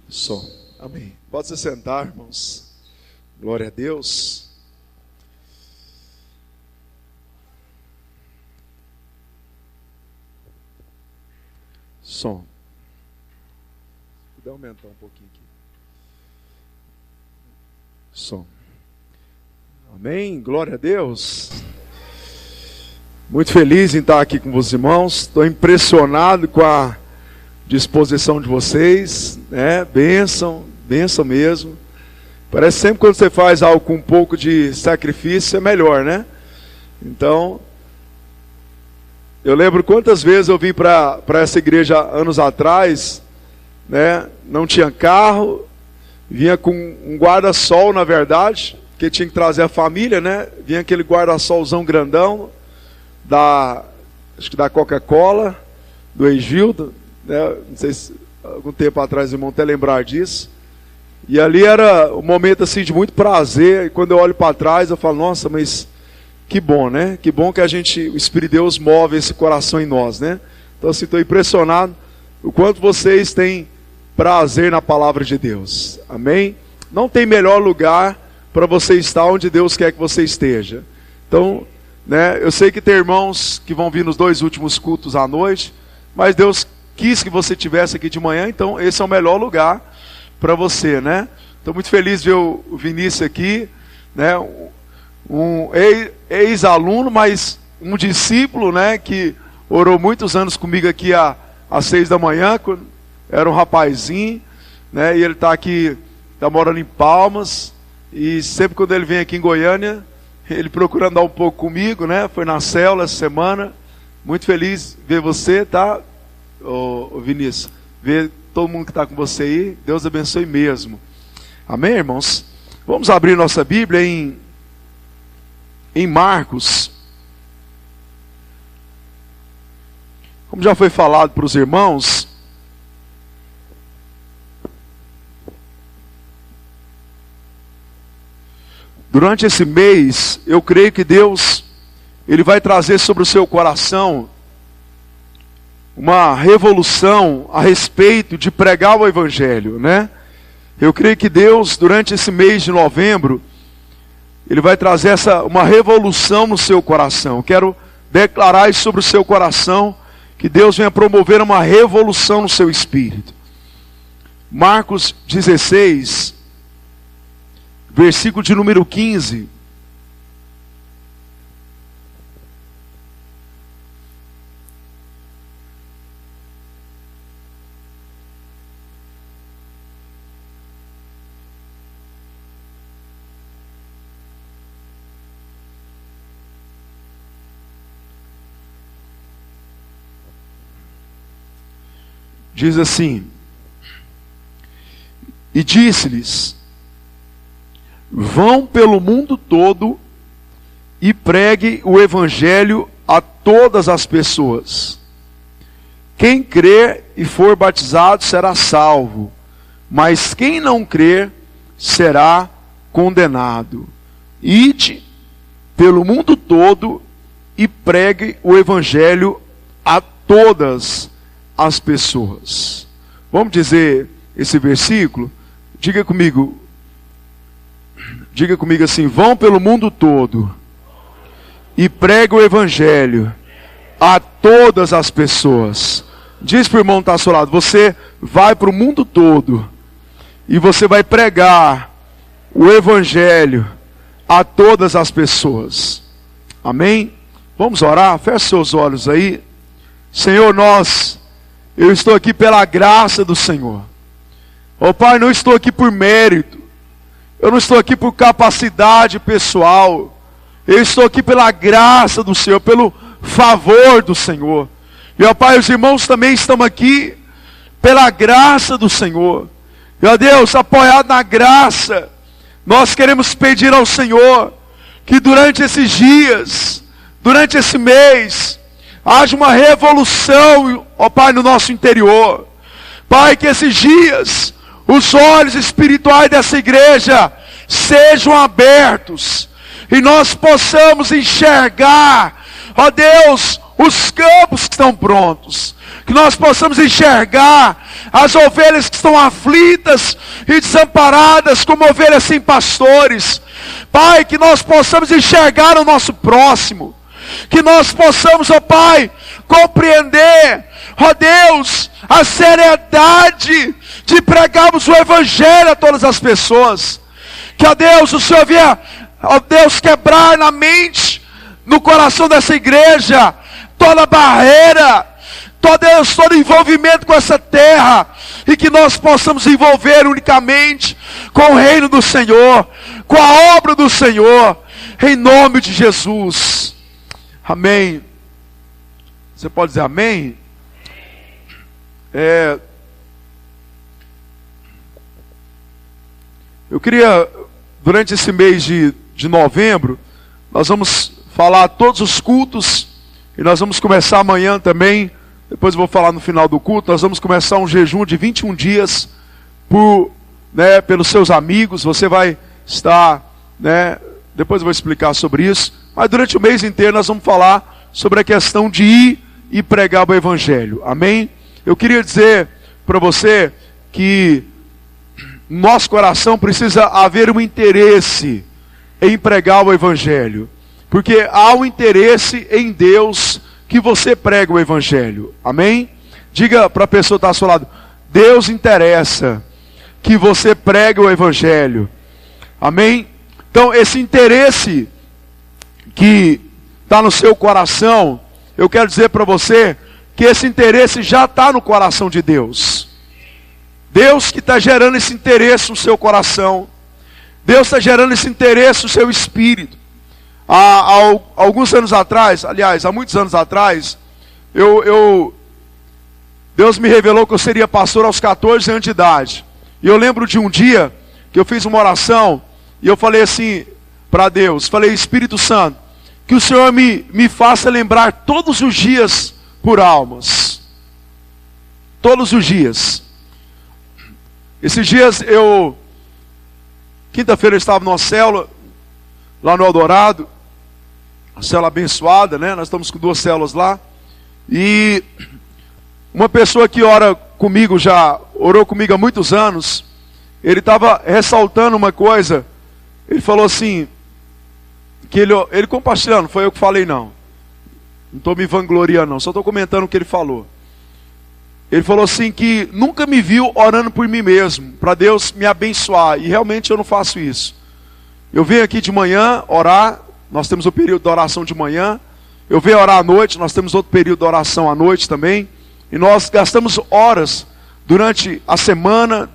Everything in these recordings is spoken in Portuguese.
Som. Amém. Pode se sentar, irmãos. Glória a Deus. Som. Vou aumentar um pouquinho aqui. Som. Amém. Glória a Deus. Muito feliz em estar aqui com os irmãos. Estou impressionado com a disposição de vocês, né? Bênção mesmo. Parece sempre quando você faz algo com um pouco de sacrifício é melhor, né? Então, eu lembro quantas vezes eu vim para essa igreja anos atrás, né? Não tinha carro, vinha com um guarda-sol, na verdade, porque tinha que trazer a família, né? Vinha aquele guarda-solzão grandão acho que da Coca-Cola, do Egildo, né? Não sei se algum tempo atrás o irmão até lembrar disso. E ali era um momento assim de muito prazer. E quando eu olho para trás eu falo, nossa, mas que bom, né? Que bom que o Espírito de Deus move esse coração em nós, né? Então assim, estou impressionado o quanto vocês têm prazer na palavra de Deus. Amém? Não tem melhor lugar para você estar onde Deus quer que você esteja. Então, né, eu sei que tem irmãos que vão vir nos 2 últimos cultos à noite, mas Deus quis que você estivesse aqui de manhã, então esse é o melhor lugar para você, né? Estou muito feliz de ver o Vinícius aqui, né? Um ex-aluno, mas um discípulo, né? Que orou muitos anos comigo aqui às 6 da manhã, quando era um rapazinho, né? E ele está aqui, está morando em Palmas, e sempre quando ele vem aqui em Goiânia, ele procura andar um pouco comigo, né? Foi na célula essa semana. Muito feliz de ver você, tá? Ô Vinícius, ver todo mundo que está com você aí, Deus abençoe mesmo. Amém, irmãos? Vamos abrir nossa Bíblia em Marcos. Como já foi falado para os irmãos, durante esse mês, eu creio que Deus, Ele vai trazer sobre o seu coração uma revolução a respeito de pregar o Evangelho, né? Eu creio que Deus, durante esse mês de novembro, Ele vai trazer uma revolução no seu coração. Eu quero declarar isso sobre o seu coração, que Deus venha promover uma revolução no seu espírito. Marcos 16, versículo de número 15. Diz assim: e disse-lhes: vão pelo mundo todo e pregue o Evangelho a todas as pessoas. Quem crer e for batizado será salvo, mas quem não crer será condenado. Ide pelo mundo todo e pregue o Evangelho a todas as pessoas. Vamos dizer esse versículo? Diga comigo assim: vão pelo mundo todo e pregue o Evangelho a todas as pessoas. Diz para o irmão que está ao seu lado: você vai para o mundo todo e você vai pregar o Evangelho a todas as pessoas. Amém? Vamos orar? Feche seus olhos aí. Senhor, eu estou aqui pela graça do Senhor. Ó Pai, não estou aqui por mérito. Eu não estou aqui por capacidade pessoal. Eu estou aqui pela graça do Senhor, pelo favor do Senhor. E ó Pai, os irmãos também estão aqui pela graça do Senhor. E ó Deus, apoiado na graça, nós queremos pedir ao Senhor que durante esses dias, durante esse mês, haja uma revolução, ó Pai, no nosso interior. Pai, que esses dias os olhos espirituais dessa igreja sejam abertos e nós possamos enxergar, ó Deus, os campos que estão prontos, que nós possamos enxergar as ovelhas que estão aflitas e desamparadas, como ovelhas sem pastores. Pai, que nós possamos enxergar o nosso próximo, que nós possamos, ó Pai, compreender, ó Deus, a seriedade de pregarmos o Evangelho a todas as pessoas. Que, ó Deus, o Senhor venha, ó Deus, quebrar na mente, no coração dessa igreja, toda barreira, todo envolvimento com essa terra, e que nós possamos envolver unicamente com o reino do Senhor, com a obra do Senhor, em nome de Jesus. Amém. Você pode dizer amém? Eu queria, durante esse mês de novembro, nós vamos falar todos os cultos, e nós vamos começar amanhã também, depois eu vou falar no final do culto, nós vamos começar um jejum de 21 dias, pelos seus amigos. Você vai estar, depois eu vou explicar sobre isso, mas durante o mês inteiro nós vamos falar sobre a questão de ir e pregar o Evangelho, amém? Eu queria dizer para você que no nosso coração precisa haver um interesse em pregar o Evangelho, porque há um interesse em Deus que você prega o Evangelho, amém? Diga para a pessoa que está ao seu lado: Deus interessa que você pregue o Evangelho, amém? Então esse interesse que está no seu coração, eu quero dizer para você que esse interesse já está no coração de Deus. Deus que está gerando esse interesse no seu coração, Deus está gerando esse interesse no seu espírito. Há alguns anos atrás, aliás, há muitos anos atrás, Deus me revelou que eu seria pastor aos 14 anos de idade. E eu lembro de um dia que eu fiz uma oração, e eu falei assim para Deus, falei: Espírito Santo, que o Senhor me faça lembrar todos os dias por almas. Todos os dias. Esses dias quinta-feira eu estava numa célula, lá no Eldorado, uma célula abençoada, nós estamos com 2 células lá, e uma pessoa que ora comigo, já orou comigo há muitos anos, ele estava ressaltando uma coisa. Ele falou assim, que ele compartilhando, não foi eu que falei não estou me vangloriando não, só estou comentando o que ele falou. Ele falou assim que nunca me viu orando por mim mesmo, para Deus me abençoar, e realmente eu não faço isso. Eu venho aqui de manhã orar, nós temos o período de oração de manhã, eu venho orar à noite, nós temos outro período de oração à noite também, e nós gastamos horas durante a semana,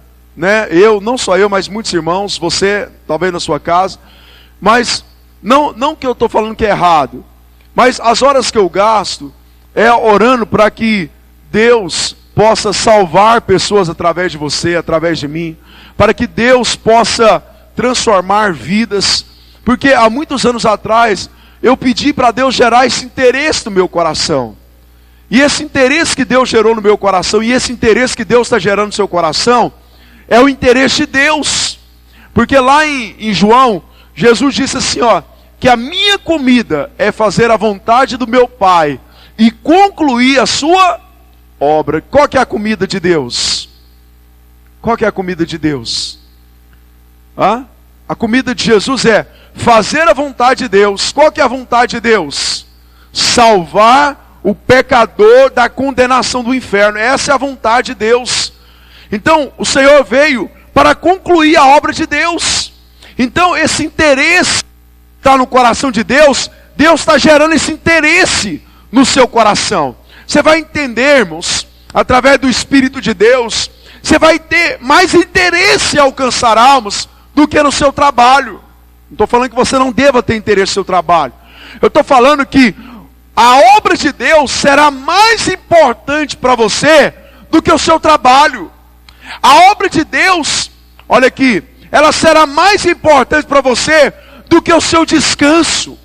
não só eu, mas muitos irmãos, você, talvez na sua casa, mas não que eu estou falando que é errado, mas as horas que eu gasto é orando para que Deus possa salvar pessoas através de você, através de mim, para que Deus possa transformar vidas, porque há muitos anos atrás eu pedi para Deus gerar esse interesse no meu coração, e esse interesse que Deus gerou no meu coração, e esse interesse que Deus está gerando no seu coração, é o interesse de Deus, porque lá em João, Jesus disse assim, que a minha comida é fazer a vontade do meu Pai, e concluir a sua obra. Qual que é a comida de Deus? Qual que é a comida de Deus? A comida de Jesus é fazer a vontade de Deus. Qual que é a vontade de Deus? Salvar o pecador da condenação do inferno. Essa é a vontade de Deus. Então o Senhor veio para concluir a obra de Deus. Então esse interesse está no coração de Deus. Deus está gerando esse interesse no seu coração. Você vai entender, irmãos, através do Espírito de Deus, você vai ter mais interesse em alcançar almas do que no seu trabalho. Não estou falando que você não deva ter interesse no seu trabalho. Eu estou falando que a obra de Deus será mais importante para você do que o seu trabalho. A obra de Deus, olha aqui, ela será mais importante para você do que o seu descanso.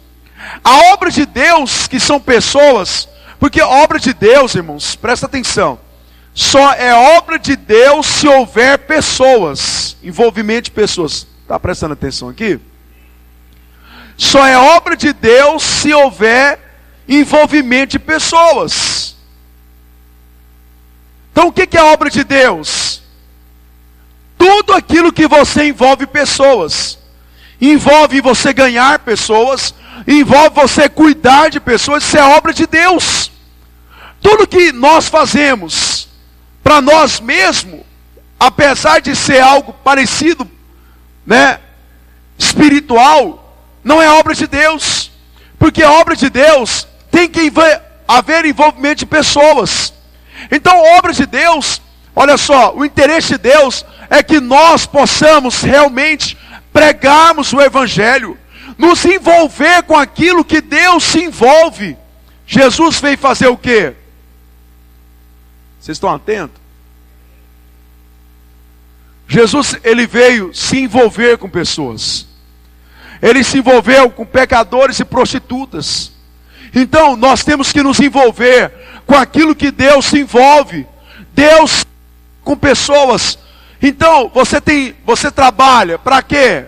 A obra de Deus, que são pessoas, porque obra de Deus, irmãos, presta atenção, só é obra de Deus se houver pessoas, envolvimento de pessoas. Está prestando atenção aqui? Só é obra de Deus se houver envolvimento de pessoas. Então o que é a obra de Deus? Tudo aquilo que você envolve pessoas. Envolve você ganhar pessoas, envolve você cuidar de pessoas, isso é obra de Deus. Tudo que nós fazemos para nós mesmos, apesar de ser algo parecido, espiritual, não é obra de Deus. Porque a obra de Deus tem que haver envolvimento de pessoas. Então, a obra de Deus, olha só, o interesse de Deus é que nós possamos realmente pregarmos o Evangelho, nos envolver com aquilo que Deus se envolve. Jesus veio fazer o quê? Vocês estão atentos? Jesus, ele veio se envolver com pessoas. Ele se envolveu com pecadores e prostitutas. Então, nós temos que nos envolver com aquilo que Deus se envolve. Deus com pessoas. Então, você trabalha, para quê?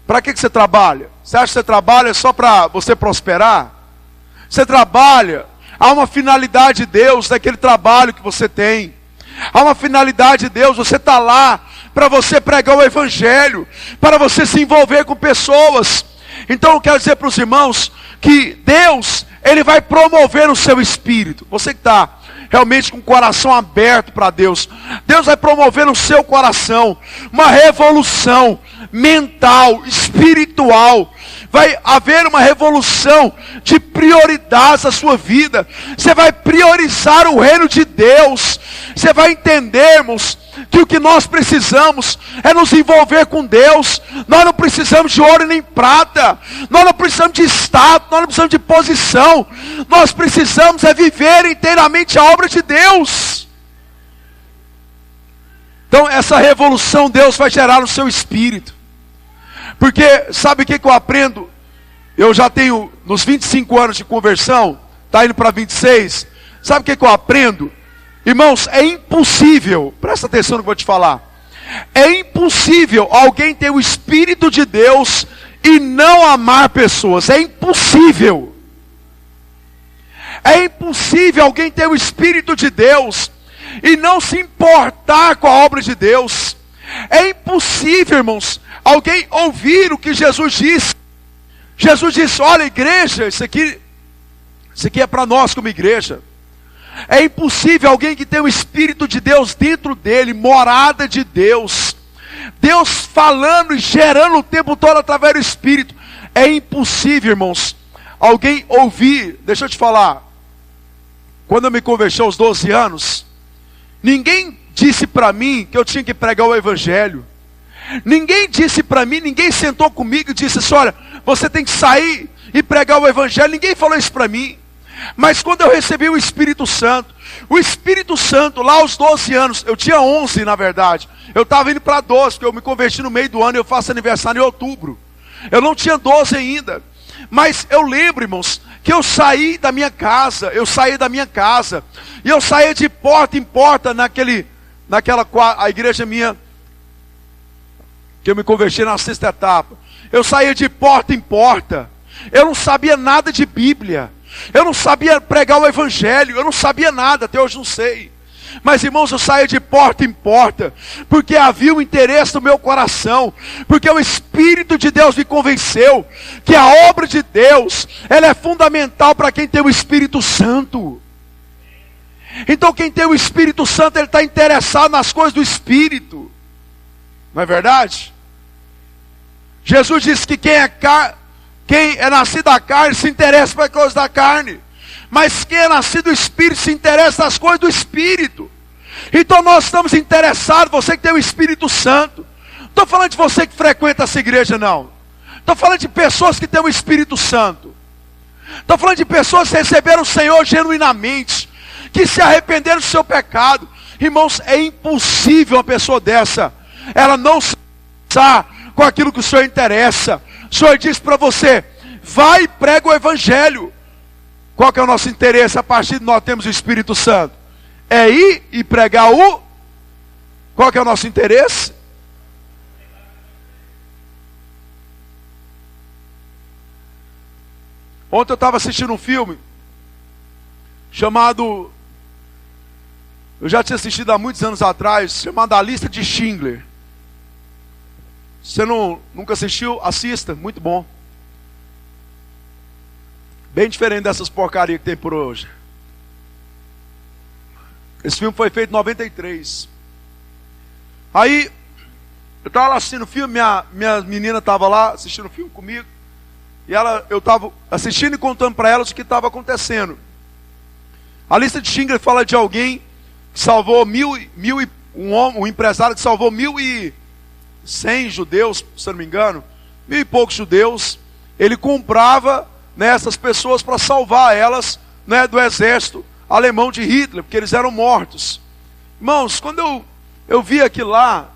Para que você trabalha? Você acha que você trabalha só para você prosperar? Você trabalha, há uma finalidade de Deus naquele trabalho que você tem. Há uma finalidade de Deus, você está lá para você pregar o Evangelho, para você se envolver com pessoas. Então eu quero dizer para os irmãos que Deus, Ele vai promover o seu espírito. Você que está realmente com o coração aberto para Deus, Deus vai promover no seu coração uma revolução mental, espiritual. Vai haver uma revolução de prioridades na sua vida. Você vai priorizar o reino de Deus. Você vai entendermos que o que nós precisamos é nos envolver com Deus. Nós não precisamos de ouro nem prata. Nós não precisamos de status. Nós não precisamos de posição. Nós precisamos é viver inteiramente a obra de Deus. Então essa revolução Deus vai gerar no seu espírito. Porque sabe o que eu aprendo? Eu já tenho nos 25 anos de conversão, está indo para 26. Sabe o que eu aprendo? Irmãos, é impossível, presta atenção no que eu vou te falar. É impossível alguém ter o Espírito de Deus e não amar pessoas. É impossível. É impossível alguém ter o Espírito de Deus e não se importar com a obra de Deus. É impossível, irmãos, alguém ouvir o que Jesus disse. Jesus disse, olha igreja, isso aqui é para nós como igreja. É impossível alguém que tem o Espírito de Deus dentro dele, morada de Deus, Deus falando e gerando o tempo todo através do Espírito. É impossível, irmãos, alguém ouvir. Deixa eu te falar, quando eu me converti aos 12 anos, ninguém disse para mim que eu tinha que pregar o Evangelho. Ninguém disse para mim, ninguém sentou comigo e disse assim, olha, você tem que sair e pregar o Evangelho. Ninguém falou isso para mim. Mas quando eu recebi o Espírito Santo lá aos 12 anos, eu tinha 11 na verdade, eu estava indo para 12, porque eu me converti no meio do ano e eu faço aniversário em outubro. Eu não tinha 12 ainda, mas eu lembro, irmãos, que eu saí da minha casa, e eu saía de porta em porta a igreja minha, que eu me converti na 6ª etapa, eu saía de porta em porta, eu não sabia nada de Bíblia, eu não sabia pregar o Evangelho, eu não sabia nada, até hoje não sei. Mas irmãos, eu saía de porta em porta, porque havia um interesse no meu coração, porque o Espírito de Deus me convenceu, que a obra de Deus, ela é fundamental para quem tem o Espírito Santo. Então quem tem o Espírito Santo, ele está interessado nas coisas do Espírito, não é verdade? Jesus disse que quem é nascido da carne se interessa pelas coisas da carne, mas quem é nascido do Espírito se interessa nas coisas do Espírito. Então nós estamos interessados, você que tem o Espírito Santo. Não estou falando de você que frequenta essa igreja, não. Estou falando de pessoas que têm o Espírito Santo. Estou falando de pessoas que receberam o Senhor genuinamente, que se arrependeram do seu pecado. Irmãos, é impossível uma pessoa dessa ela não se interessar com aquilo que o Senhor interessa. O Senhor disse para você, vai e prega o Evangelho. Qual que é o nosso interesse a partir de nós termos o Espírito Santo? É ir e pregar o... Qual que é o nosso interesse? Ontem eu estava assistindo um filme chamado, eu já tinha assistido há muitos anos atrás, chamado A Lista de Schindler. Você nunca assistiu? Assista, muito bom. Bem diferente dessas porcarias que tem por hoje. Esse filme foi feito em 93. Aí, eu estava lá assistindo o filme, minha menina estava lá assistindo o filme comigo. E eu estava assistindo e contando para elas o que estava acontecendo. A Lista de Schindler fala de alguém que salvou um empresário que salvou 1.100 judeus, se não me engano, 1.000 e poucos judeus. Ele comprava, né, essas pessoas para salvar elas, né, do exército alemão de Hitler, porque eles eram mortos. Irmãos, quando eu vi aquilo lá,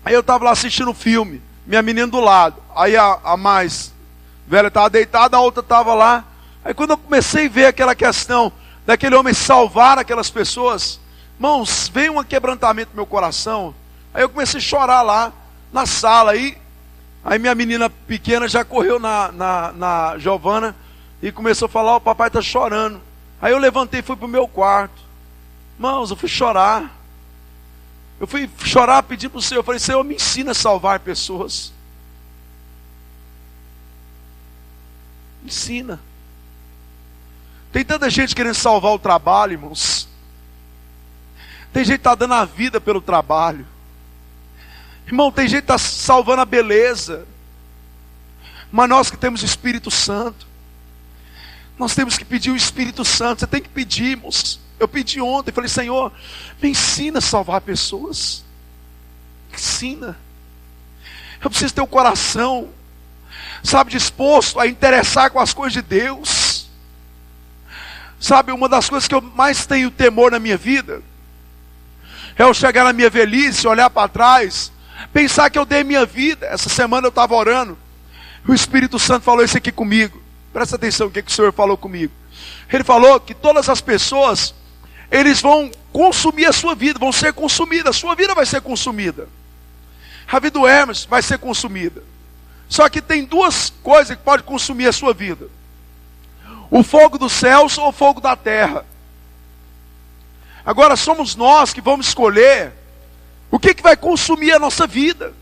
aí eu estava lá assistindo o filme, minha menina do lado, aí a mais velha estava deitada, a outra estava lá. Aí quando eu comecei a ver aquela questão daquele homem salvar aquelas pessoas, irmãos, veio um quebrantamento no meu coração. Aí eu comecei a chorar lá na sala. Aí minha menina pequena já correu na Giovana e começou a falar: o papai está chorando. Aí eu levantei e fui para o meu quarto. Irmãos, eu fui chorar. Eu fui chorar pedindo para o Senhor. Eu falei: Senhor, me ensina a salvar pessoas. Ensina. Tem tanta gente querendo salvar o trabalho, irmãos. Tem gente que está dando a vida pelo trabalho. Irmão, tem gente que está salvando a beleza. Mas nós que temos o Espírito Santo, nós temos que pedir o Espírito Santo. Você tem que pedir, irmãos. Eu pedi ontem, falei: Senhor, me ensina a salvar pessoas. Ensina. Eu preciso ter um coração, sabe, disposto a interessar com as coisas de Deus. Sabe, uma das coisas que eu mais tenho temor na minha vida é eu chegar na minha velhice, olhar para trás, pensar que eu dei minha vida. Essa semana eu estava orando, o Espírito Santo falou isso aqui comigo. Presta atenção no que o Senhor falou comigo. Ele falou que todas as pessoas, eles vão consumir a sua vida, vão ser consumidas. A sua vida vai ser consumida. A vida do Hermes vai ser consumida. Só que tem duas coisas que podem consumir a sua vida: o fogo dos céus ou o fogo da terra. Agora somos nós que vamos escolher o que vai consumir a nossa vida.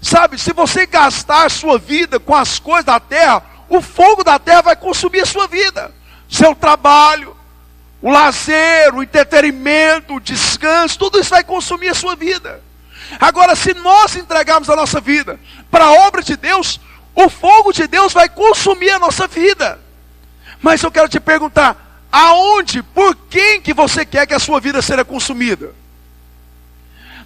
Sabe, se você gastar a sua vida com as coisas da terra, o fogo da terra vai consumir a sua vida. Seu trabalho, o lazer, o entretenimento, o descanso, tudo isso vai consumir a sua vida. Agora, se nós entregarmos a nossa vida para a obra de Deus, o fogo de Deus vai consumir a nossa vida. Mas eu quero te perguntar: aonde, por quem que você quer que a sua vida seja consumida?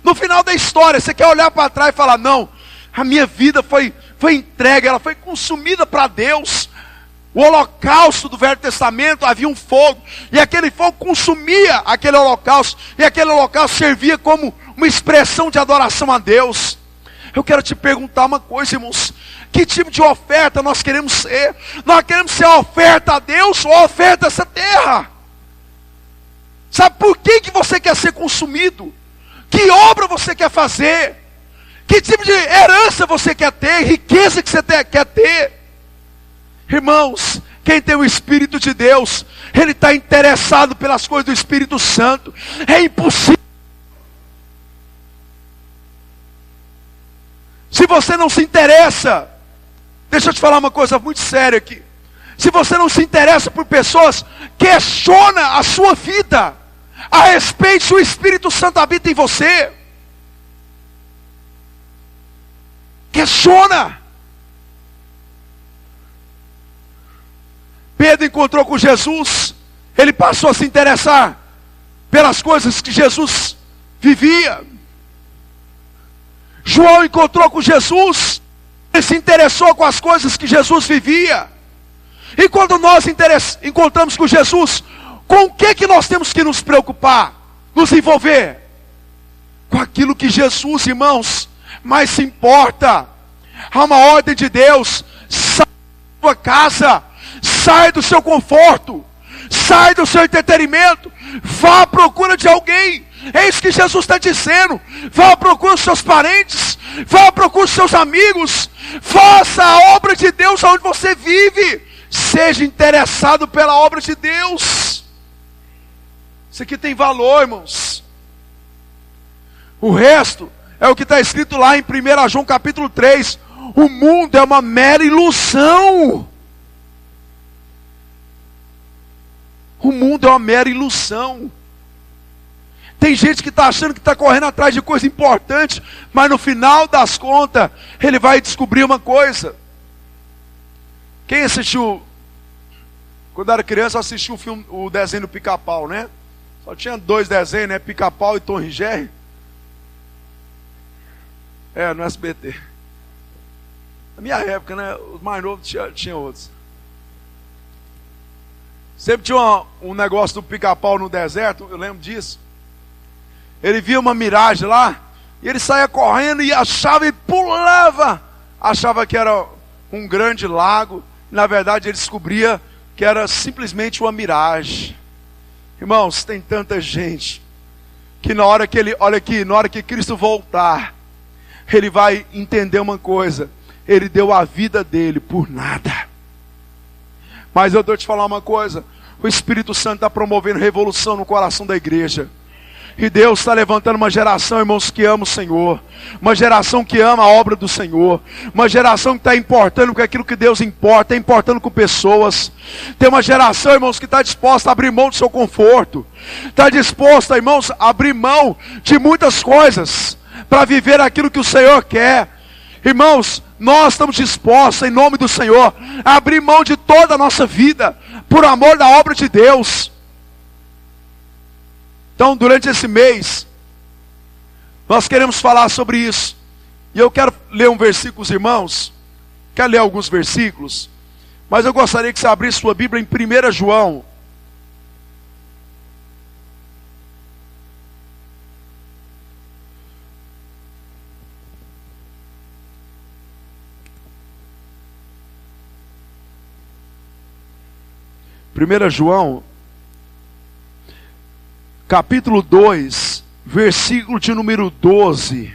No final da história, você quer olhar para trás e falar: não, a minha vida foi entregue, ela foi consumida para Deus. O holocausto do Velho Testamento, havia um fogo, e aquele fogo consumia aquele holocausto, e aquele holocausto servia como uma expressão de adoração a Deus. Eu quero te perguntar uma coisa, irmãos: que tipo de oferta nós queremos ser? Nós queremos ser a oferta a Deus ou a oferta a essa terra? Sabe por que você quer ser consumido? Que obra você quer fazer? Que tipo de herança você quer ter? Riqueza que você quer ter? Irmãos, quem tem o Espírito de Deus, ele está interessado pelas coisas do Espírito Santo. É impossível. Se você não se interessa, deixa eu te falar uma coisa muito séria aqui. Se você não se interessa por pessoas, questiona a sua vida a respeito se o Espírito Santo habita em você. Questiona. Pedro encontrou com Jesus, ele passou a se interessar pelas coisas que Jesus vivia. João encontrou com Jesus, ele se interessou com as coisas que Jesus vivia. E quando nós encontramos com Jesus, com o que nós temos que nos preocupar, nos envolver? Com aquilo que Jesus, irmãos, mais se importa. Há uma ordem de Deus: sai da sua casa, sai do seu conforto, sai do seu entretenimento, vá à procura de alguém. É isso que Jesus está dizendo. Vá à procura dos seus parentes, vá à procura dos seus amigos, faça a obra de Deus onde você vive. seja interessado pela obra de Deus. Isso aqui tem valor, irmãos. O resto é o que está escrito lá em 1 João capítulo 3. O mundo é uma mera ilusão. O mundo é uma mera ilusão. Tem gente que está achando que está correndo atrás de coisa importante, mas no final das contas, ele vai descobrir uma coisa. Quem assistiu, quando era criança, assistiu o desenho do Pica-Pau, né? Só tinha 2 desenhos, né? Pica-Pau e Tom e Jerry. No SBT. Na minha época, né? Os mais novos tinha outros. Sempre tinha um negócio do Pica-Pau no deserto, eu lembro disso. Ele via uma miragem lá, e ele saía correndo e achava e pulava. Achava que era um grande lago. Na verdade, ele descobria que era simplesmente uma miragem. Irmãos, tem tanta gente que na hora que ele, olha aqui, na hora que Cristo voltar, ele vai entender uma coisa: ele deu a vida dele por nada. Mas eu estou te falar uma coisa: o Espírito Santo está promovendo revolução no coração da igreja. E Deus está levantando uma geração, irmãos, que ama o Senhor. Uma geração que ama a obra do Senhor. Uma geração que está importando com aquilo que Deus importa, está importando com pessoas. Tem uma geração, irmãos, que está disposta a abrir mão do seu conforto. Está disposta, irmãos, a abrir mão de muitas coisas para viver aquilo que o Senhor quer. Irmãos, nós estamos dispostos, em nome do Senhor, a abrir mão de toda a nossa vida, por amor da obra de Deus. Então, durante esse mês, nós queremos falar sobre isso. E eu quero ler um versículo, os irmãos. Quero ler alguns versículos. Mas eu gostaria que você abrisse sua Bíblia em 1 João. João, capítulo 2, versículo de número 12.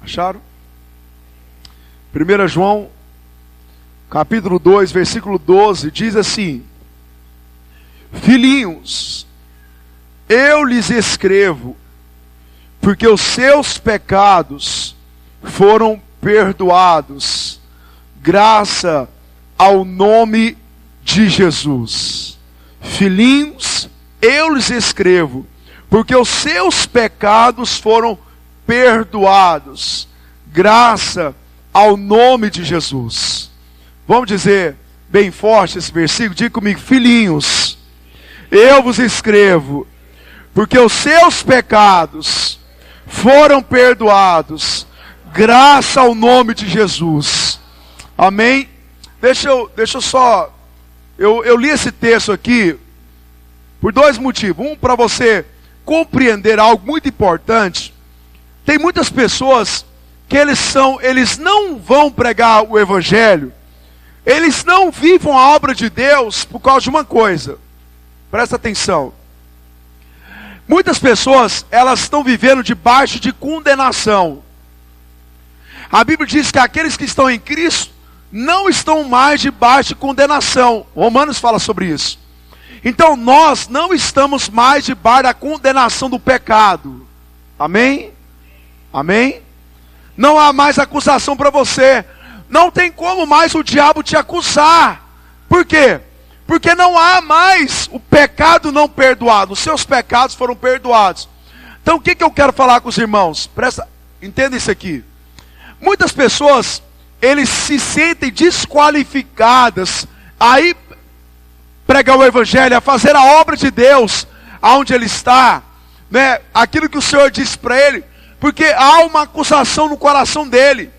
Acharam? 1 João, capítulo 2, versículo 12, diz assim: Filhinhos, eu lhes escrevo, porque os seus pecados foram perdoados, graças ao nome de Jesus. Filhinhos, eu lhes escrevo, porque os seus pecados foram perdoados, graças ao nome de Jesus. Vamos dizer bem forte esse versículo? Diga comigo: filhinhos, eu vos escrevo, porque os seus pecados foram perdoados, graças ao nome de Jesus. Amém? Deixa eu só... Eu li esse texto aqui por 2 motivos. Um, para você compreender algo muito importante. Tem muitas pessoas que eles não vão pregar o Evangelho, eles não vivem a obra de Deus por causa de uma coisa. Presta atenção. Muitas pessoas, elas estão vivendo debaixo de condenação. A Bíblia diz que aqueles que estão em Cristo não estão mais debaixo de condenação. Romanos fala sobre isso. Então nós não estamos mais debaixo da condenação do pecado. Amém? Amém? Não há mais acusação para você. Não tem como mais o diabo te acusar. Por quê? Porque não há mais o pecado não perdoado. Os seus pecados foram perdoados. Então o que eu quero falar com os irmãos? Entenda isso aqui. Muitas pessoas, eles se sentem desqualificadas a ir pregar o Evangelho, a fazer a obra de Deus aonde ele está, né? Aquilo que o Senhor disse para ele, porque há uma acusação no coração dele.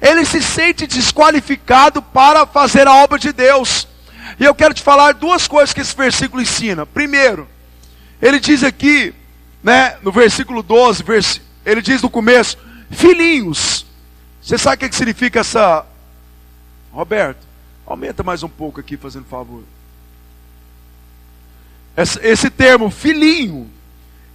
Ele se sente desqualificado para fazer a obra de Deus. E eu quero te falar 2 coisas que esse versículo ensina. Primeiro, ele diz aqui, né, no versículo 12, ele diz no começo: filhinhos. Você sabe o que significa essa... Roberto, Aumenta mais um pouco aqui, fazendo favor. Esse termo, filhinho,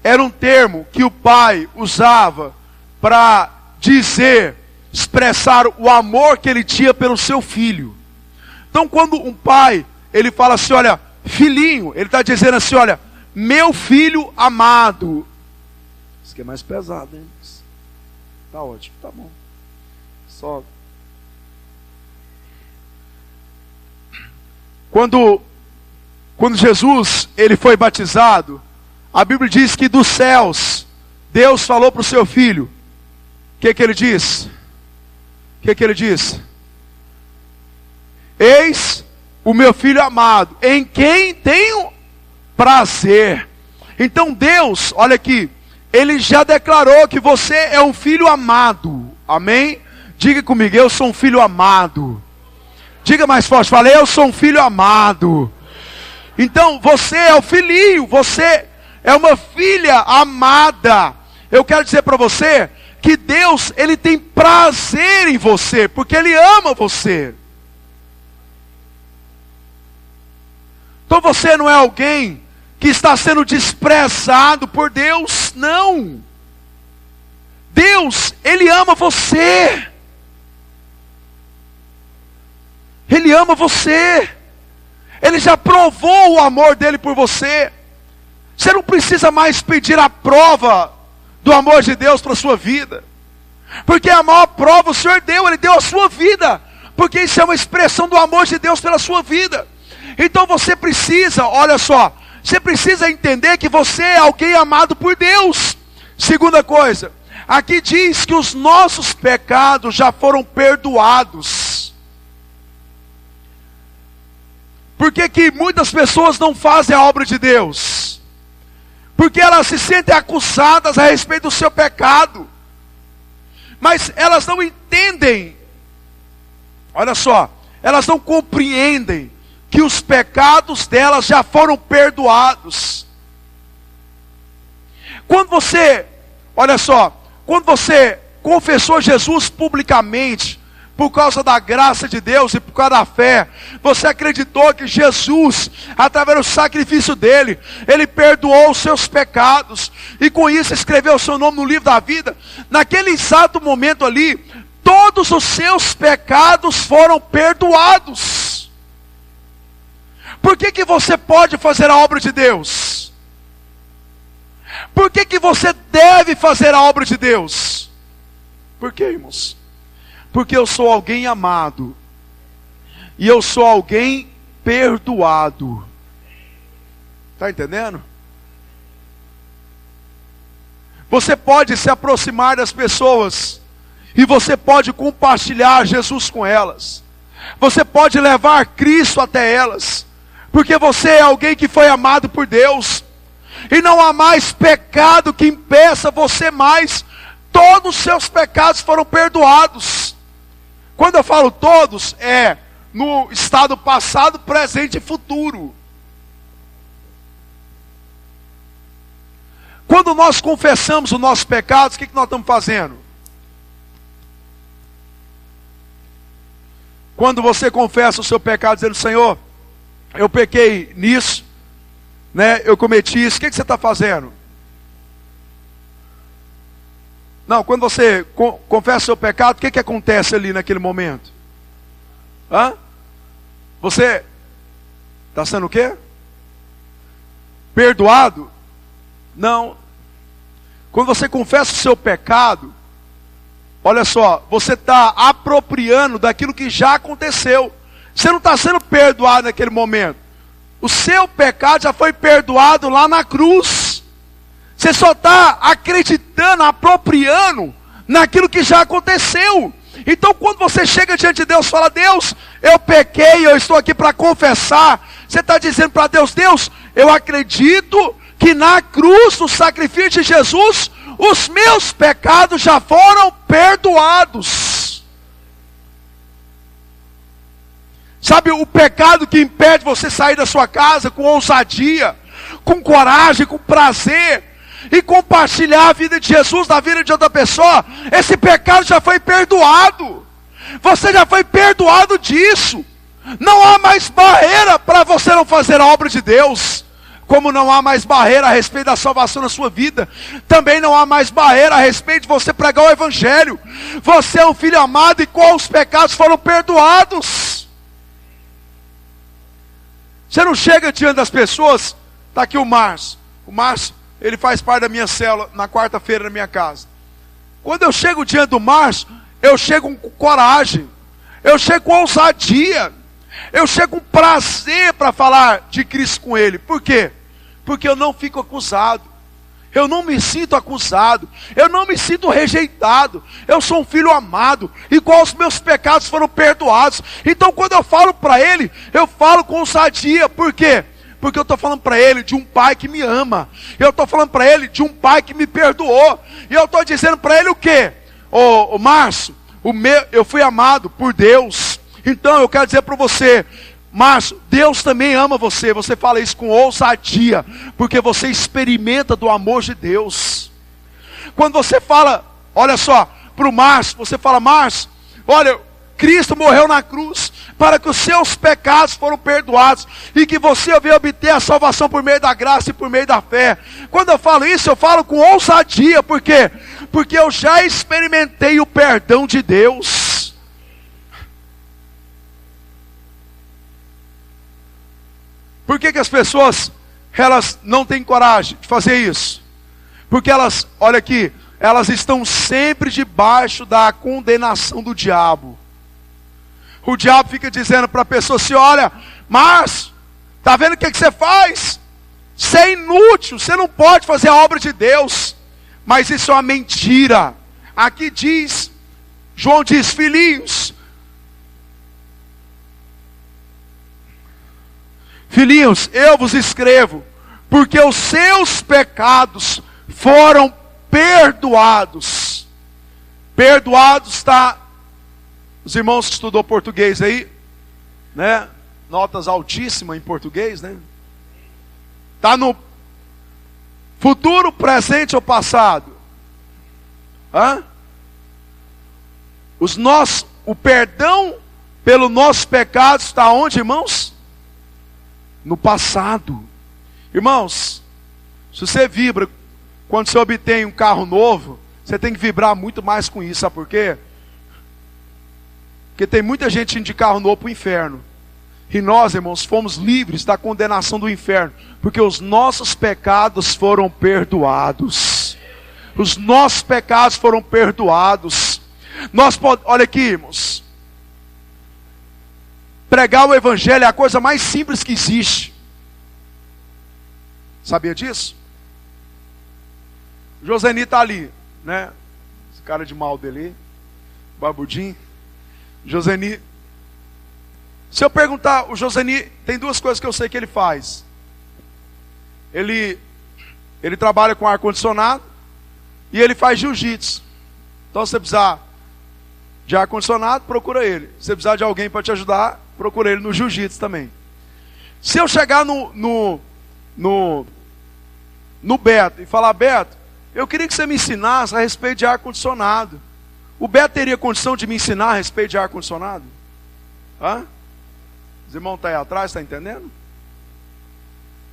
era um termo que o pai usava para dizer, expressar o amor que ele tinha pelo seu filho. Então quando um pai, ele fala assim, olha, filhinho, ele está dizendo assim, olha, meu filho amado. Isso aqui é mais pesado, hein? Tá ótimo, tá bom. Só... Quando Jesus ele foi batizado, a Bíblia diz que dos céus, Deus falou para o seu filho. O que ele diz? O que ele diz? Eis o meu filho amado, em quem tenho prazer. Então Deus, olha aqui, Ele já declarou que você é um filho amado. Amém? Diga comigo, eu sou um filho amado. Diga mais forte, fala, eu sou um filho amado. Então você é o filhinho, você é uma filha amada. Eu quero dizer para você que Deus, Ele tem prazer em você, porque Ele ama você. Então você não é alguém que está sendo desprezado por Deus, não. Deus, Ele ama você. Ele ama você. Ele já provou o amor dele por você. Você não precisa mais pedir a prova do amor de Deus para a sua vida. Porque a maior prova o Senhor deu, Ele deu a sua vida. Porque isso é uma expressão do amor de Deus pela sua vida. Então você precisa, olha só, você precisa entender que você é alguém amado por Deus. Segunda coisa, aqui diz que os nossos pecados já foram perdoados. Por que muitas pessoas não fazem a obra de Deus? Porque elas se sentem acusadas a respeito do seu pecado. Mas elas não entendem, olha só, elas não compreendem que os pecados delas já foram perdoados. Quando você, olha só, quando você confessou Jesus publicamente, por causa da graça de Deus e por causa da fé, você acreditou que Jesus, através do sacrifício dele, Ele perdoou os seus pecados, e com isso escreveu o seu nome no livro da vida. Naquele exato momento ali, todos os seus pecados foram perdoados. Por que você pode fazer a obra de Deus? Por que você deve fazer a obra de Deus? Por quê, irmãos? Porque eu sou alguém amado. E eu sou alguém perdoado. Está entendendo? Você pode se aproximar das pessoas. E você pode compartilhar Jesus com elas. Você pode levar Cristo até elas. Porque você é alguém que foi amado por Deus. E não há mais pecado que impeça você mais. Todos os seus pecados foram perdoados. Quando eu falo todos, é no estado passado, presente e futuro. Quando nós confessamos os nossos pecados, o que nós estamos fazendo? Quando você confessa o seu pecado, dizendo, Senhor, eu pequei nisso, né? Eu cometi isso, o que você está fazendo? Não, quando você confessa o seu pecado, o que acontece ali naquele momento? Você está sendo o quê? Perdoado? Não. Quando você confessa o seu pecado, olha só, você está apropriando daquilo que já aconteceu. Você não está sendo perdoado naquele momento. O seu pecado já foi perdoado lá na cruz. Você só está acreditando, apropriando naquilo que já aconteceu. Então quando você chega diante de Deus e fala, Deus, eu pequei, eu estou aqui para confessar. Você está dizendo para Deus, Deus, eu acredito que na cruz, no sacrifício de Jesus, os meus pecados já foram perdoados. Sabe o pecado que impede você sair da sua casa com ousadia, com coragem, com prazer, e compartilhar a vida de Jesus na vida de outra pessoa? Esse pecado já foi perdoado. Você já foi perdoado disso. Não há mais barreira para você não fazer a obra de Deus. Como não há mais barreira a respeito da salvação na sua vida, também não há mais barreira a respeito de você pregar o Evangelho. Você é um filho amado e com os pecados foram perdoados. Você não chega diante das pessoas. Está aqui o Márcio. O Márcio, ele faz parte da minha célula na quarta-feira na minha casa. Quando eu chego diante do Márcio, eu chego com coragem, eu chego com ousadia, eu chego com prazer para falar de Cristo com ele. Por quê? Porque eu não fico acusado, eu não me sinto acusado, eu não me sinto rejeitado. Eu sou um filho amado, e com os meus pecados foram perdoados. Então quando eu falo para ele, eu falo com ousadia. Por quê? Porque eu estou falando para ele de um pai que me ama. Eu estou falando para ele de um pai que me perdoou. E eu estou dizendo para ele o quê? Ô Márcio, eu fui amado por Deus. Então eu quero dizer para você, Márcio, Deus também ama você. Você fala isso com ousadia, porque você experimenta do amor de Deus. Quando você fala, olha só, para o Márcio, você fala: Márcio, olha, Cristo morreu na cruz para que os seus pecados foram perdoados e que você veio obter a salvação por meio da graça e por meio da fé. Quando eu falo isso, eu falo com ousadia. Por quê? Porque eu já experimentei o perdão de Deus. Por que as pessoas, elas não têm coragem de fazer isso? Porque elas, olha aqui, elas estão sempre debaixo da condenação do diabo. O diabo fica dizendo para a pessoa assim: olha, Márcio, está vendo o que você faz? Você é inútil, você não pode fazer a obra de Deus. Mas isso é uma mentira. Aqui diz, João diz: Filhinhos, eu vos escrevo, porque os seus pecados foram perdoados. Perdoados está, os irmãos que estudou português aí, né? Notas altíssimas em português, né? Está no futuro, presente ou passado? O perdão pelo nossos pecados está onde, irmãos? No passado. Irmãos, se você vibra quando você obtém um carro novo, você tem que vibrar muito mais com isso. Sabe por quê? Porque tem muita gente indo de carro novo para o inferno. E nós, irmãos, fomos livres da condenação do inferno, porque os nossos pecados foram perdoados. Os nossos pecados foram perdoados. Olha aqui, irmãos, pregar o Evangelho é a coisa mais simples que existe. Sabia disso? Joseni está ali, né? Esse cara de mal dele, barbudinho. Joseni. Se eu perguntar, o Joseni, tem duas coisas que eu sei que ele faz. Ele trabalha com ar-condicionado e ele faz jiu-jitsu. Então se você precisar de ar-condicionado, procura ele. Se você precisar de alguém para te ajudar, procura ele no jiu-jitsu também. Se eu chegar no Beto e falar: Beto, eu queria que você me ensinasse a respeito de ar-condicionado. O Beto teria condição de me ensinar a respeito de ar-condicionado? Os irmãos estão aí atrás, está entendendo?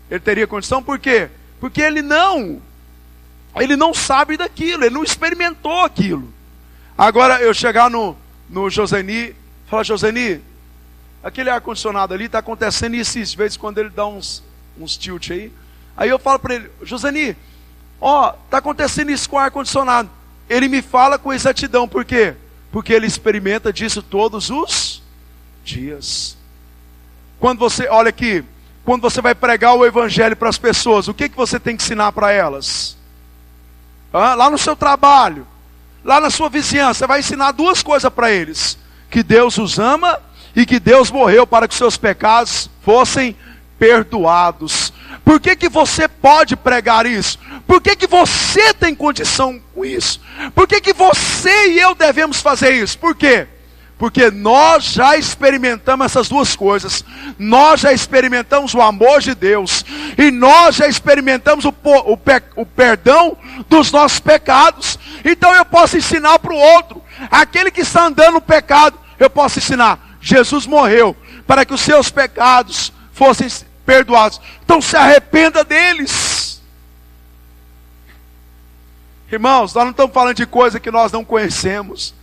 Ele teria condição, por quê? Porque ele não sabe daquilo, ele não experimentou aquilo. Agora eu chegar no Joseni e falar: Joseni, aquele ar-condicionado ali está acontecendo isso, de vez em quando ele dá uns tilt aí. Aí eu falo para ele: Joseni, está acontecendo isso com o ar-condicionado. Ele me fala com exatidão, por quê? Porque ele experimenta disso todos os dias. Quando você, olha aqui, quando você vai pregar o Evangelho para as pessoas, o que você tem que ensinar para elas? Lá no seu trabalho, lá na sua vizinhança, você vai ensinar duas coisas para eles: que Deus os ama e que Deus morreu para que os seus pecados fossem perdoados. Por que você pode pregar isso? Por que você tem condição com isso? Por que você e eu devemos fazer isso? Por quê? Porque nós já experimentamos essas duas coisas. Nós já experimentamos o amor de Deus. E nós já experimentamos o perdão dos nossos pecados. Então eu posso ensinar para o outro. Aquele que está andando no pecado, eu posso ensinar: Jesus morreu para que os seus pecados fossem perdoados. Então se arrependa deles. Irmãos, nós não estamos falando de coisa que nós não conhecemos.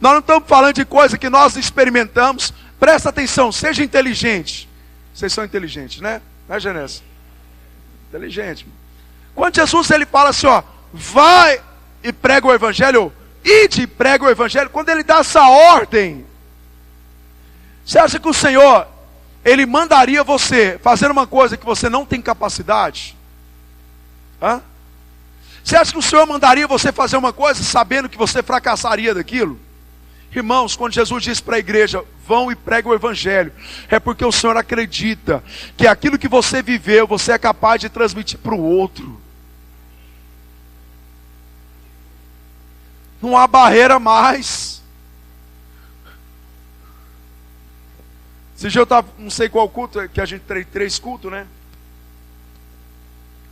Nós não estamos falando de coisa que nós experimentamos. Presta atenção, seja inteligente. Vocês são inteligentes, né? Né, Genésio? Inteligente. Quando Jesus ele fala assim, ó, vai e prega o evangelho, ide e prega o evangelho. Quando ele dá essa ordem, você acha que o Senhor, ele mandaria você fazer uma coisa que você não tem capacidade? Hã? Você acha que o Senhor mandaria você fazer uma coisa sabendo que você fracassaria daquilo? Irmãos, quando Jesus diz para a igreja, vão e pregam o evangelho, é porque o Senhor acredita que aquilo que você viveu, você é capaz de transmitir para o outro. Não há barreira mais. Esse dia eu estava, não sei qual culto, que a gente tem 3 cultos, né?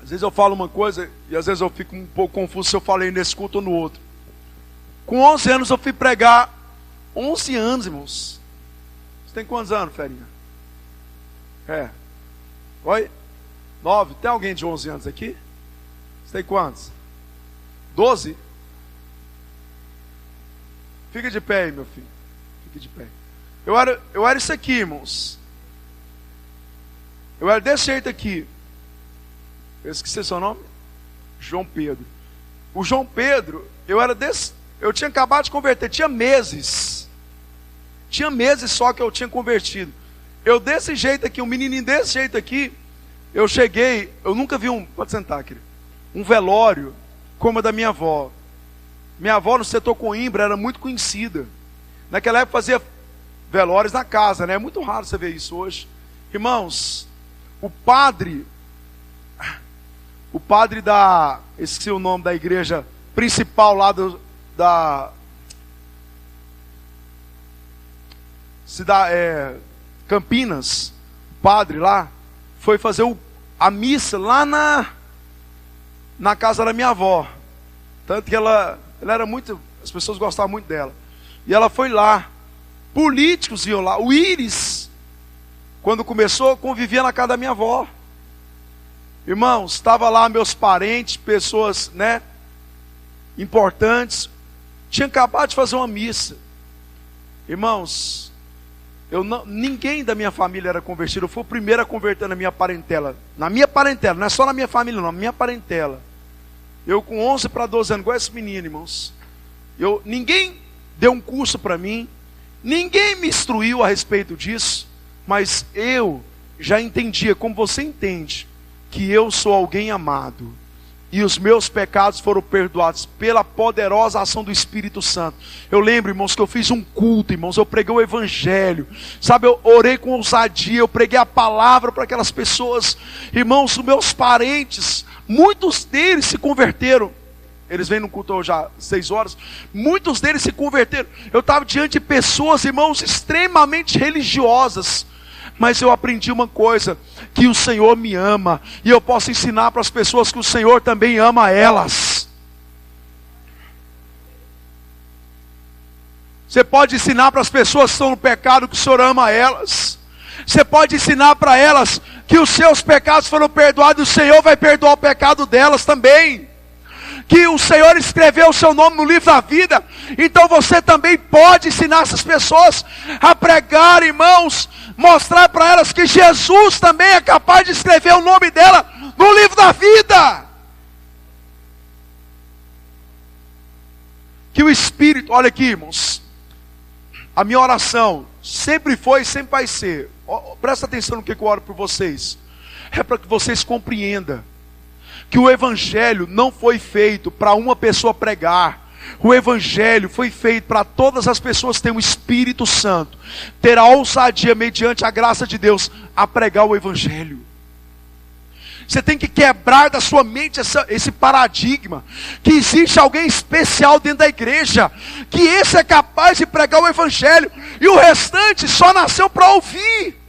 Às vezes eu falo uma coisa e às vezes eu fico um pouco confuso se eu falei nesse culto ou no outro. Com 11 anos eu fui pregar. 11 anos, irmãos. Você tem quantos anos, Ferinha? Oi? 9? Tem alguém de 11 anos aqui? Você tem quantos? 12? Fica de pé aí, meu filho. Fica de pé. Eu era isso aqui, irmãos. Eu era desse jeito aqui. Eu esqueci seu nome? João Pedro. O João Pedro, eu tinha acabado de converter, tinha meses só que eu tinha convertido. Eu desse jeito aqui, um menininho desse jeito aqui, eu cheguei, eu nunca vi pode sentar, querido, um velório como a da minha avó. Minha avó no setor Coimbra era muito conhecida. Naquela época fazia velórios na casa, né? É muito raro você ver isso hoje. Irmãos, o padre esqueci o nome da igreja principal lá da Campinas, o padre lá, foi fazer a missa lá na casa da minha avó. Tanto que ela era muito, as pessoas gostavam muito dela. E ela foi lá, políticos iam lá, o Íris, quando começou, convivia na casa da minha avó. Irmãos, estava lá meus parentes, pessoas, né, importantes, tinha acabado de fazer uma missa. Irmãos, ninguém da minha família era convertido. Eu fui o primeiro a converter na minha parentela. Na minha parentela, não é só na minha família não, na minha parentela. Eu com 11 para 12 anos, igual esse menino, irmãos. Ninguém deu um curso para mim, ninguém me instruiu a respeito disso, mas eu já entendia, como você entende, que eu sou alguém amado, e os meus pecados foram perdoados pela poderosa ação do Espírito Santo. Eu lembro, irmãos, que eu fiz um culto, irmãos, eu preguei o evangelho, sabe, eu orei com ousadia, eu preguei a palavra para aquelas pessoas. Irmãos, os meus parentes, muitos deles se converteram. Eles vêm no culto já 6 horas. Muitos deles se converteram. Eu estava diante de pessoas, irmãos, extremamente religiosas, mas eu aprendi uma coisa, que o Senhor me ama, e eu posso ensinar para as pessoas que o Senhor também ama elas. Você pode ensinar para as pessoas que estão no pecado que o Senhor ama elas. Você pode ensinar para elas que os seus pecados foram perdoados, e o Senhor vai perdoar o pecado delas também. Que o Senhor escreveu o seu nome no livro da vida. Então você também pode ensinar essas pessoas a pregar, irmãos, mostrar para elas que Jesus também é capaz de escrever o nome dela no livro da vida. Que o Espírito, olha aqui, irmãos, a minha oração sempre foi e sempre vai ser, presta atenção no que eu oro por vocês, é para que vocês compreendam que o Evangelho não foi feito para uma pessoa pregar. O Evangelho foi feito para todas as pessoas que têm o Espírito Santo, ter a ousadia, mediante a graça de Deus, a pregar o Evangelho. Você tem que quebrar da sua mente esse paradigma, que existe alguém especial dentro da igreja, que esse é capaz de pregar o Evangelho, e o restante só nasceu para ouvir.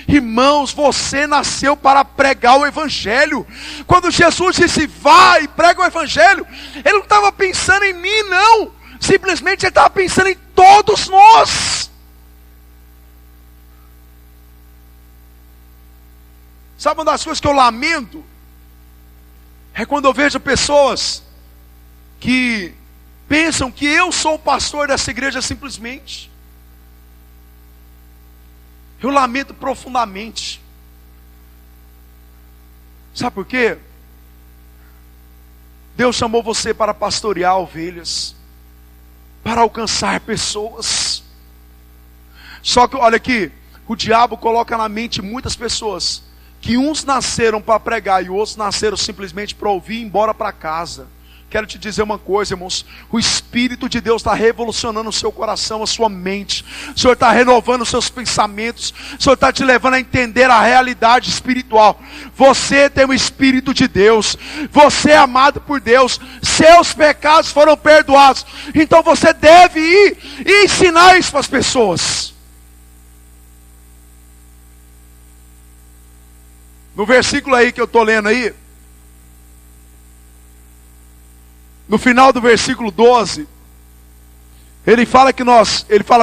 Irmãos, você nasceu para pregar o Evangelho. Quando Jesus disse, vai e prega o Evangelho, Ele não estava pensando em mim, não. Simplesmente Ele estava pensando em todos nós. Sabe uma das coisas que eu lamento? É quando eu vejo pessoas que pensam que eu sou o pastor dessa igreja simplesmente. Eu lamento profundamente. Sabe por quê? Deus chamou você para pastorear ovelhas, para alcançar pessoas. Só que, olha aqui, o diabo coloca na mente de muitas pessoas que uns nasceram para pregar e outros nasceram simplesmente para ouvir e ir embora para casa. Quero te dizer uma coisa, irmãos, o Espírito de Deus está revolucionando o seu coração, a sua mente. O Senhor está renovando os seus pensamentos. O Senhor está te levando a entender a realidade espiritual. Você tem o Espírito de Deus. Você é amado por Deus. Seus pecados foram perdoados. Então você deve ir e ensinar isso para as pessoas. No versículo aí que eu estou lendo aí, no final do versículo 12, ele fala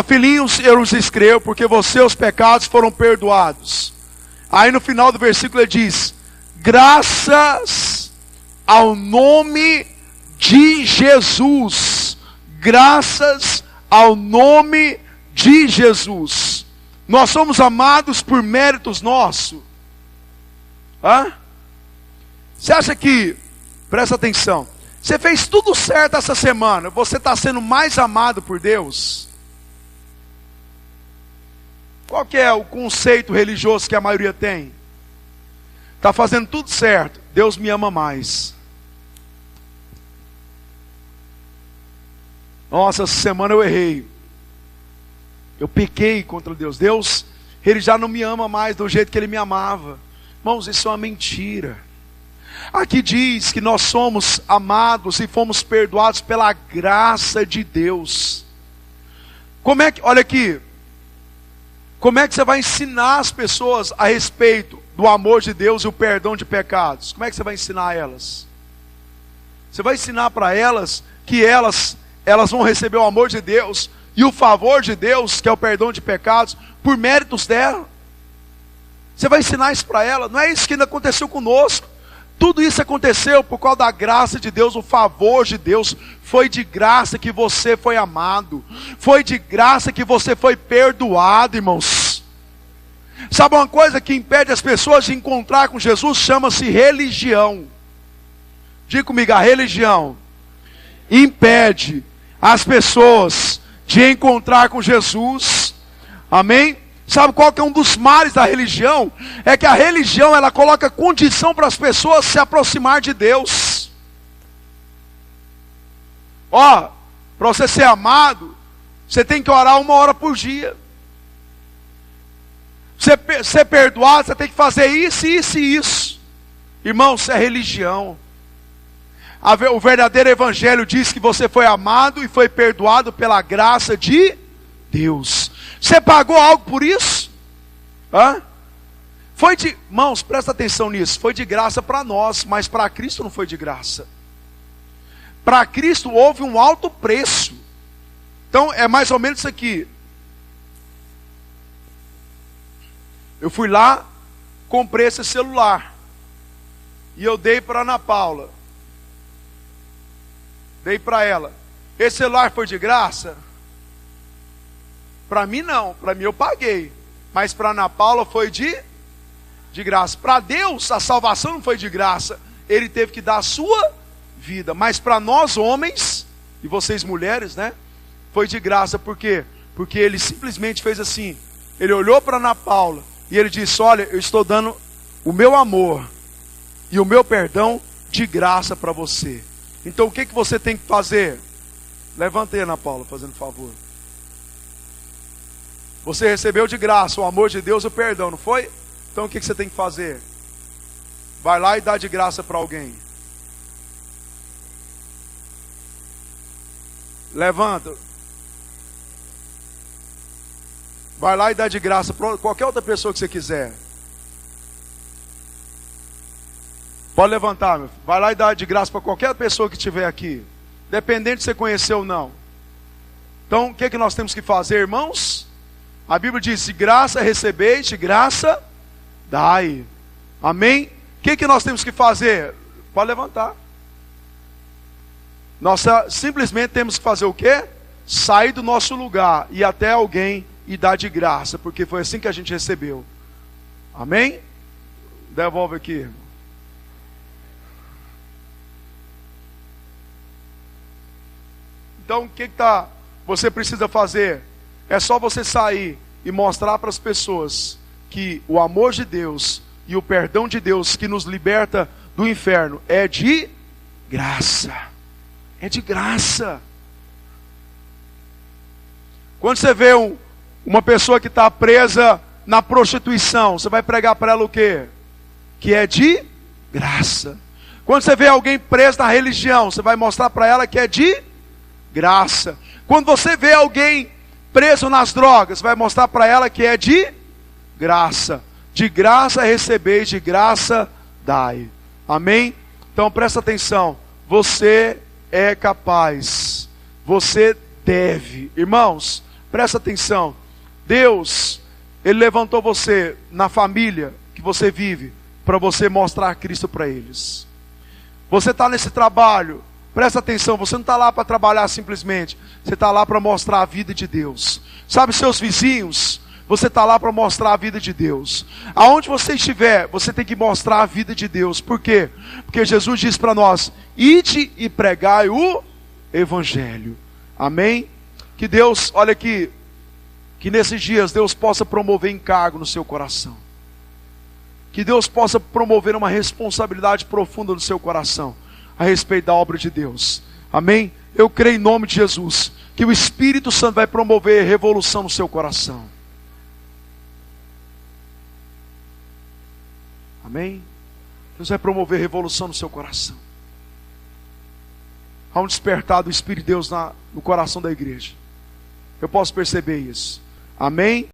filhinhos, eu os escrevo, porque seus pecados foram perdoados. Aí no final do versículo ele diz, graças ao nome de Jesus. Graças ao nome de Jesus. Nós somos amados por méritos nossos. Você acha que, presta atenção, você fez tudo certo essa semana, você está sendo mais amado por Deus? Qual que é o conceito religioso que a maioria tem? Está fazendo tudo certo, Deus me ama mais. Nossa, essa semana eu errei. Eu pequei contra Deus. Deus, Ele já não me ama mais do jeito que Ele me amava. Irmãos, isso é uma mentira. Aqui diz que nós somos amados e fomos perdoados pela graça de Deus. Olha aqui, como é que você vai ensinar as pessoas a respeito do amor de Deus e o perdão de pecados? Como é que você vai ensinar elas? Você vai ensinar para elas que elas vão receber o amor de Deus e o favor de Deus, que é o perdão de pecados, por méritos dela. Você vai ensinar isso para ela? Não é isso que ainda aconteceu conosco. Tudo isso aconteceu por causa da graça de Deus, o favor de Deus. Foi de graça que você foi amado. Foi de graça que você foi perdoado, irmãos. Sabe uma coisa que impede as pessoas de encontrar com Jesus? Chama-se religião. Diga comigo, a religião impede as pessoas de encontrar com Jesus. Amém? Sabe qual que é um dos males da religião? É que a religião, ela coloca condição para as pessoas se aproximar de Deus. Para você ser amado, você tem que orar 1 hora por dia. Ser perdoado, você tem que fazer isso, isso e isso. Irmão, isso é religião. O verdadeiro evangelho diz que você foi amado e foi perdoado pela graça de Deus. Você pagou algo por isso? Irmãos, presta atenção nisso. Foi de graça para nós, mas para Cristo não foi de graça. Para Cristo houve um alto preço. Então é mais ou menos isso aqui. Eu fui lá, comprei esse celular. E eu dei para Ana Paula. Dei para ela. Esse celular foi de graça? Para mim não, para mim eu paguei. Mas para Ana Paula foi de graça. Para Deus a salvação não foi de graça. Ele teve que dar a sua vida. Mas para nós homens, e vocês mulheres, né? Foi de graça. Por quê? Porque ele simplesmente fez assim. Ele olhou para Ana Paula e ele disse, olha, eu estou dando o meu amor e o meu perdão de graça para você. Então o que você tem que fazer? Levanta aí, Ana Paula, fazendo favor. Você recebeu de graça o amor de Deus e o perdão, não foi? Então o que você tem que fazer? Vai lá e dá de graça para alguém. Levanta. Vai lá e dá de graça para qualquer outra pessoa que você quiser. Pode levantar, meu filho. Vai lá e dá de graça para qualquer pessoa que estiver aqui. Dependente de você conhecer ou não. Então o que nós temos que fazer, irmãos? A Bíblia diz, de graça recebeis, de graça dai. Amém? O que nós temos que fazer? Pode levantar. Nós simplesmente temos que fazer o quê? Sair do nosso lugar e ir até alguém e dar de graça, porque foi assim que a gente recebeu. Amém? Devolve aqui. Então o que você precisa fazer? É só você sair e mostrar para as pessoas que o amor de Deus e o perdão de Deus que nos liberta do inferno é de graça. É de graça. Quando você vê uma pessoa que está presa na prostituição, você vai pregar para ela o quê? Que é de graça. Quando você vê alguém preso na religião, você vai mostrar para ela que é de graça. Quando você vê alguém preso nas drogas, vai mostrar para ela que é de graça. De graça recebeis, de graça dai. Amém? Então presta atenção. Você é capaz. Você deve. Irmãos, presta atenção. Deus, Ele levantou você na família que você vive para você mostrar Cristo para eles. Você está nesse trabalho. Presta atenção, você não está lá para trabalhar simplesmente. Você está lá para mostrar a vida de Deus. Sabe seus vizinhos? Você está lá para mostrar a vida de Deus. Aonde você estiver, você tem que mostrar a vida de Deus. Por quê? Porque Jesus diz para nós: ide e pregai o Evangelho. Amém? Que Deus, olha aqui, que nesses dias Deus possa promover encargo no seu coração. Que Deus possa promover uma responsabilidade profunda no seu coração a respeito da obra de Deus. Amém? Eu creio em nome de Jesus que o Espírito Santo vai promover revolução no seu coração. Amém? Deus vai promover revolução no seu coração. Há um despertar do Espírito de Deus no coração da igreja. Eu posso perceber isso. Amém?